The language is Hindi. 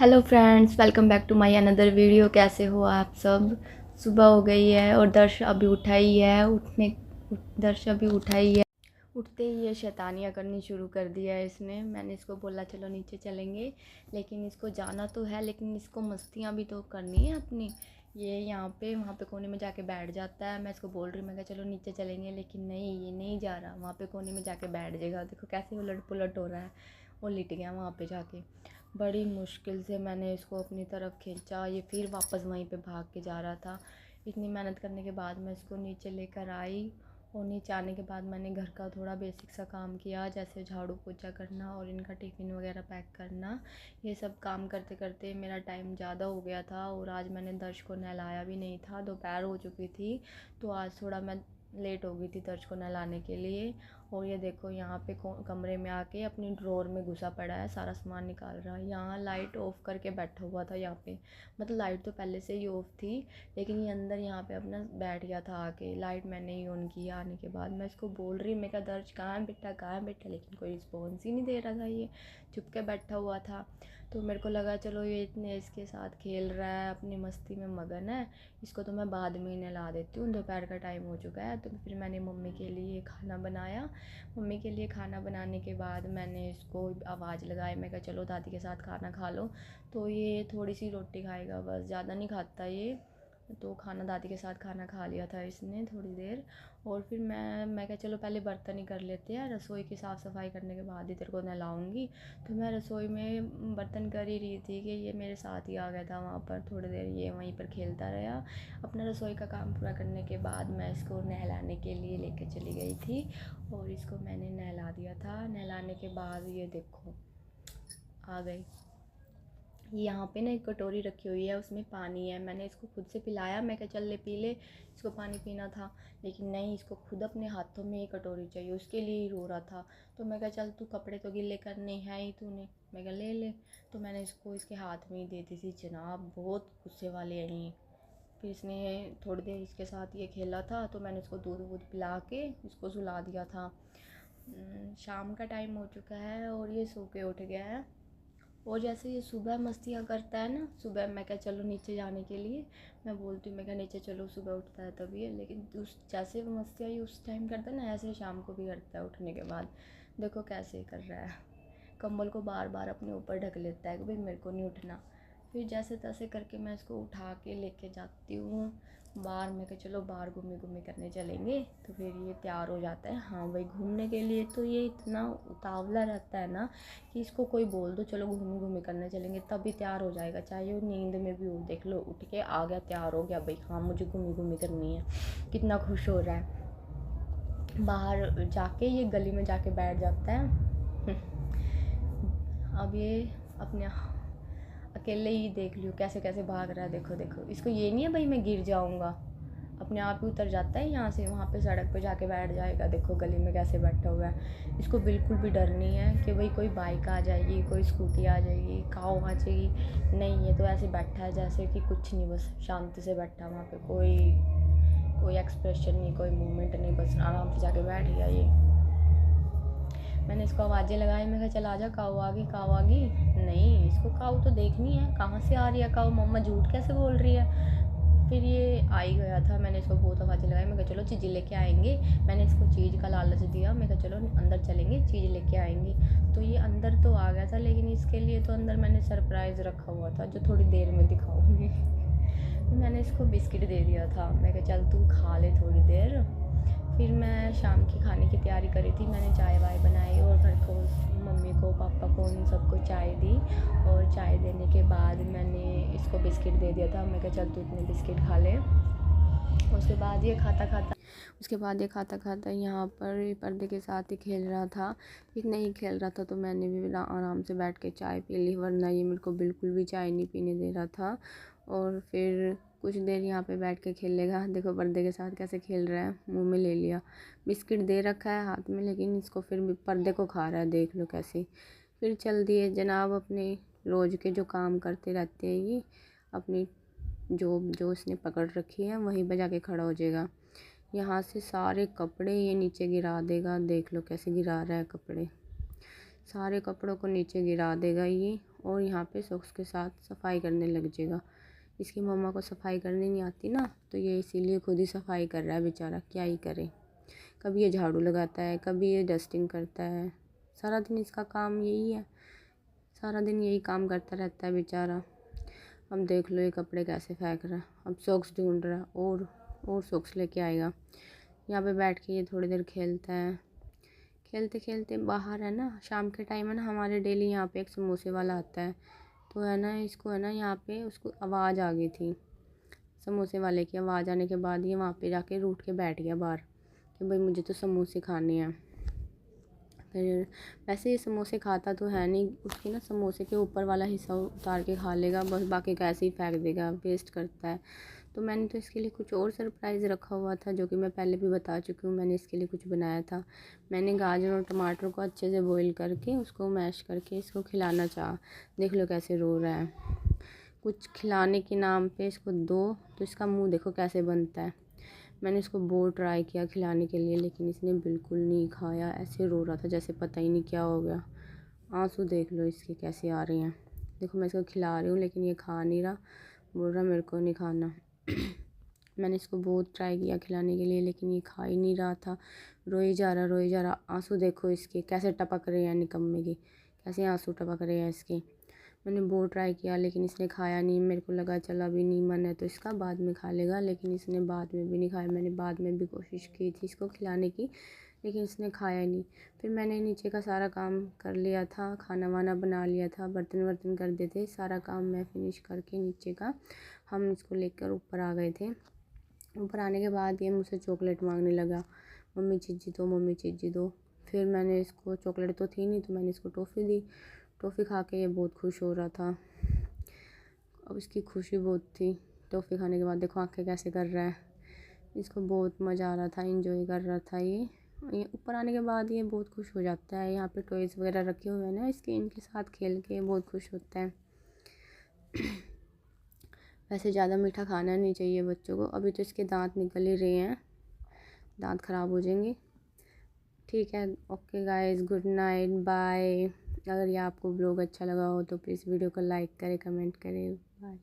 Hello friends, welcome back to my another video. कैसे हो आप सब। सुबह हो गई है और दर्श अभी उठा ही है। दर्श अभी उठा ही है। उठते ही ये शैतानियाँ करनी शुरू कर दिया है इसने। मैंने इसको बोला चलो नीचे चलेंगे, लेकिन इसको जाना तो है, लेकिन इसको मस्तियाँ भी तो करनी है अपनी। ये यहाँ पे वहाँ पे कोने में जाके बैठ जाता है। मैं इसको बोल रही हूँ, मैं कहा चलो नीचे चलेंगे, लेकिन नहीं, ये नहीं जा रहा। वहाँ पे कोने में जाके बैठ जाएगा। देखो कैसे उलट पुलट हो रहा है। वो लिट गया वहाँ पे जाके। बड़ी मुश्किल से मैंने इसको अपनी तरफ खींचा, ये फिर वापस वहीं पे भाग के जा रहा था। इतनी मेहनत करने के बाद मैं इसको नीचे लेकर आई, और नीचे आने के बाद मैंने घर का थोड़ा बेसिक सा काम किया, जैसे झाड़ू पोछा करना और इनका टिफ़िन वगैरह पैक करना। ये सब काम करते करते मेरा टाइम ज़्यादा हो गया था, और आज मैंने दर्श को नहलाया भी नहीं था। दोपहर हो चुकी थी, तो आज थोड़ा मैं लेट हो गई थी दर्श को नहलाने के लिए। और ये देखो यहाँ पे कमरे में आके अपनी ड्रॉर में घुसा पड़ा है, सारा सामान निकाल रहा है। यहाँ लाइट ऑफ करके बैठा हुआ था यहाँ पे। मतलब लाइट तो पहले से ही ऑफ थी, लेकिन ये अंदर यहाँ पे अपना बैठ गया था आके। लाइट मैंने ही ऑन किया आने के बाद। मैं इसको बोल रही, मैं कहा दर्ज कहाँ है बेटा, कहाँ है बेटा, लेकिन कोई रिस्पॉन्स ही नहीं दे रहा था। ये चुप के बैठा हुआ था। तो मेरे को लगा चलो ये इतने इसके साथ खेल रहा है, अपनी मस्ती में मगन है, इसको तो मैं बाद में ही नहला देती हूँ। दोपहर का टाइम हो चुका है। तो फिर मैंने मम्मी के लिए खाना बनाया। मम्मी के लिए खाना बनाने के बाद मैंने इसको आवाज़ लगाई, मैं कहा चलो दादी के साथ खाना खा लो। तो ये थोड़ी सी रोटी खाएगा बस, ज़्यादा नहीं खाता ये। तो खाना दादी के साथ खाना खा लिया था इसने थोड़ी देर। और फिर मैं कहा चलो पहले बर्तन ही कर लेते हैं, रसोई की साफ़ सफाई करने के बाद ही तेरे को नहलाऊँगी। तो मैं रसोई में बर्तन कर ही रही थी कि ये मेरे साथ ही आ गया था वहाँ पर। थोड़ी देर ये वहीं पर खेलता रहा। अपना रसोई का काम पूरा करने के बाद मैं इसको नहलाने के लिए लेके चली गई थी, और इसको मैंने नहला दिया था। नहलाने के बाद ये देखो आ गई। यहाँ पे ना एक कटोरी रखी हुई है, उसमें पानी है। मैंने इसको खुद से पिलाया, मैं कहा चल ले पी ले, इसको पानी पीना था। लेकिन नहीं, इसको खुद अपने हाथों में ये कटोरी चाहिए, उसके लिए ही रो रहा था। तो मैं कहा चल तू कपड़े तो गिले करने हैं ही तूने, मैं कहा ले ले। तो मैंने इसको इसके हाथ में ही दे दी थी। जनाब बहुत गुस्से वाले हैं ये। फिर इसने थोड़ी देर इसके साथ ये खेला था, तो मैंने इसको दूध वूध पिला के इसको सुला दिया था। शाम का टाइम हो चुका है और ये सो के उठ गया है। और जैसे ये सुबह मस्तियाँ करता है ना, सुबह मैं क्या चलो नीचे जाने के लिए मैं बोलती हूँ, मैं क्या नीचे चलो, सुबह उठता है तभी है। लेकिन उस जैसे वो मस्तियाँ ये उस टाइम करता है ना, ऐसे ही शाम को भी करता है उठने के बाद। देखो कैसे कर रहा है। कंबल को बार बार अपने ऊपर ढक लेता है कि भाई मेरे को नहीं उठना। फिर जैसे तैसे करके मैं इसको उठा के लेके जाती हूँ बाहर। मैं कहा चलो बाहर घूमे घूमे करने चलेंगे। तो फिर ये तैयार हो जाता है, हाँ भाई घूमने के लिए। तो ये इतना उतावला रहता है ना कि इसको कोई बोल दो चलो घूमे घूमे करने चलेंगे, तभी तैयार हो जाएगा। चाहे वो नींद में भी हो, देख लो उठ के आ गया, तैयार हो गया भाई, हाँ मुझे घूमी घूमी करनी है। कितना खुश हो रहा है। बाहर जाके ये गली में जाके बैठ जाता है। अब ये अपने अकेले ही देख लियो कैसे कैसे भाग रहा है। देखो देखो, इसको ये नहीं है भाई मैं गिर जाऊंगा, अपने आप ही उतर जाता है यहाँ से, वहाँ पे सड़क पे जाके बैठ जाएगा। देखो गली में कैसे बैठा हुआ है। इसको बिल्कुल भी डर नहीं है कि भाई कोई बाइक आ जाएगी, कोई स्कूटी आ जाएगी, काऊ आ जाएगी। नहीं, ये तो ऐसे बैठा है जैसे कि कुछ नहीं, बस शांति से बैठा। वहाँ पे कोई कोई एक्सप्रेशन नहीं, कोई मूवमेंट नहीं, बस आराम से जाके बैठ गया ये। मैंने इसको आवाज़ें लगाई, मैं कहा चल आजा, काऊ आ गई, काऊ आ गई। नहीं, इसको काऊ तो देखनी है, कहाँ से आ रही है काऊ, मम्मा झूठ कैसे बोल रही है। फिर ये आ ही गया था। मैंने इसको बहुत आवाज़ें लगाई, मैं कहा चलो चीज़ें लेके आएंगे। मैंने इसको चीज़ का लालच दिया, मैं कहा चलो अंदर चलेंगे, चीज़ लेके आएंगे। तो ये अंदर तो आ गया था, लेकिन इसके लिए तो अंदर मैंने सरप्राइज़ रखा हुआ था, जो थोड़ी देर में दिखाऊंगी। मैंने इसको बिस्किट दे दिया था, मैं कहा चल तू खा ले थोड़ी देर। फिर मैं शाम की खाने की तैयारी करी थी। मैंने चाय वाय बनाई और घर को, मम्मी को, पापा को, उन सबको चाय दी। और चाय देने के बाद मैंने इसको बिस्किट दे दिया था, मैं कहा चल तू इतने बिस्किट खा ले। उसके बाद ये खाता खाता यहाँ पर पर्दे के साथ ही खेल रहा था। इतना ही खेल रहा था तो मैंने भी आराम से बैठ के चाय पी ली, वरना ये मेरे को बिल्कुल भी चाय नहीं पीने दे रहा था। और फिर कुछ देर यहाँ पे बैठ के खेलेगा। देखो पर्दे के साथ कैसे खेल रहा है, मुंह में ले लिया, बिस्किट दे रखा है हाथ में, लेकिन इसको फिर भी पर्दे को खा रहा है, देख लो कैसे। फिर चल दिए जनाब अपने रोज़ के जो काम करते रहते हैं ये, अपनी जो इसने पकड़ रखी है वहीं पर जाके खड़ा हो जाएगा। यहाँ से सारे कपड़े ये नीचे गिरा देगा, देख लो कैसे गिरा रहा है कपड़े, सारे कपड़ों को नीचे गिरा देगा ये। और यहाँ पे सॉक्स के साथ सफाई करने लग जाएगा। इसकी मम्मा को सफाई करनी नहीं आती ना, तो ये इसीलिए खुद ही सफाई कर रहा है बेचारा, क्या ही करे। कभी ये झाड़ू लगाता है, कभी ये डस्टिंग करता है, सारा दिन इसका काम यही है, सारा दिन यही काम करता रहता है बेचारा। अब देख लो ये कपड़े कैसे फेंक रहा है। अब सॉक्स ढूंढ रहा है और सॉक्स लेके आएगा। यहाँ पे बैठ के ये थोड़ी देर खेलता है। खेलते खेलते बाहर है ना, शाम के टाइम है ना, हमारे डेली यहाँ पे एक समोसे वाला आता है, तो है ना इसको है ना यहाँ पे उसको आवाज़ आ गई थी। समोसे वाले की आवाज़ आने के बाद ये वहाँ पे जाके रूठ के बैठ गया बाहर कि भाई मुझे तो समोसे खाने हैं। फिर वैसे ये समोसे खाता तो है नहीं, उसकी ना समोसे के ऊपर वाला हिस्सा उतार के खा लेगा बस, बाकी का ऐसे ही फेंक देगा, वेस्ट करता है। तो मैंने तो इसके लिए कुछ और सरप्राइज़ रखा हुआ था, जो कि मैं पहले भी बता चुकी हूँ। मैंने इसके लिए कुछ बनाया था। मैंने गाजर और टमाटर को अच्छे से बॉईल करके उसको मैश करके इसको खिलाना चाहा। देख लो कैसे रो रहा है। कुछ खिलाने के नाम पे इसको दो तो इसका मुँह देखो कैसे बनता है। मैंने इसको बहुत ट्राई किया खिलाने के लिए, लेकिन इसने बिल्कुल नहीं खाया। ऐसे रो रहा था जैसे पता ही नहीं क्या हो गया। आंसू देख लो इसके कैसे आ रहे हैं। देखो मैं इसको खिला रही हूँ लेकिन ये खा नहीं रहा, बोल रहा मेरे को नहीं खाना। मैंने इसको बहुत ट्राई किया खिलाने के लिए, लेकिन ये खा ही नहीं रहा था। रोई जा रहा, रोई जा रहा। आंसू देखो इसके कैसे टपक रहे हैं, निकम्मे के कैसे आंसू टपक रहे हैं इसके। मैंने बहुत ट्राई किया लेकिन इसने खाया नहीं। मेरे को लगा चल अभी नहीं मन है तो इसका बाद में खा लेगा, लेकिन इसने बाद में भी नहीं खाया। मैंने बाद में भी कोशिश की थी इसको खिलाने की, लेकिन इसने खाया नहीं। फिर मैंने नीचे का सारा काम कर लिया था, खाना वाना बना लिया था, बर्तन वर्तन कर दिए थे, सारा काम मैं फिनिश करके नीचे का हम इसको लेकर ऊपर आ गए थे। ऊपर आने के बाद ये मुझसे चॉकलेट मांगने लगा, मम्मी चीज़ी दो, मम्मी चीज़ी दो। फिर मैंने इसको, चॉकलेट तो थी नहीं तो मैंने इसको टॉफ़ी दी। टॉफ़ी खा के ये बहुत खुश हो रहा था। अब इसकी खुशी बहुत थी टॉफ़ी खाने के बाद। देखो आंखें कैसे कर रहा है, इसको बहुत मज़ा आ रहा था, इंजॉय कर रहा था ये ऊपर आने के बाद ये बहुत खुश हो जाता है। यहाँ पे टॉयज़ वगैरह रखे हुए हैं ना इसके, इनके साथ खेल के बहुत खुश होता है। वैसे ज़्यादा मीठा खाना नहीं चाहिए बच्चों को। अभी तो इसके दांत निकल ही रहे हैं, दांत ख़राब हो जाएंगे। ठीक है, okay guys, good night, bye. अगर ये आपको ब्लॉग अच्छा लगा हो तो प्लीज़ वीडियो को लाइक करें, कमेंट करें, बाय।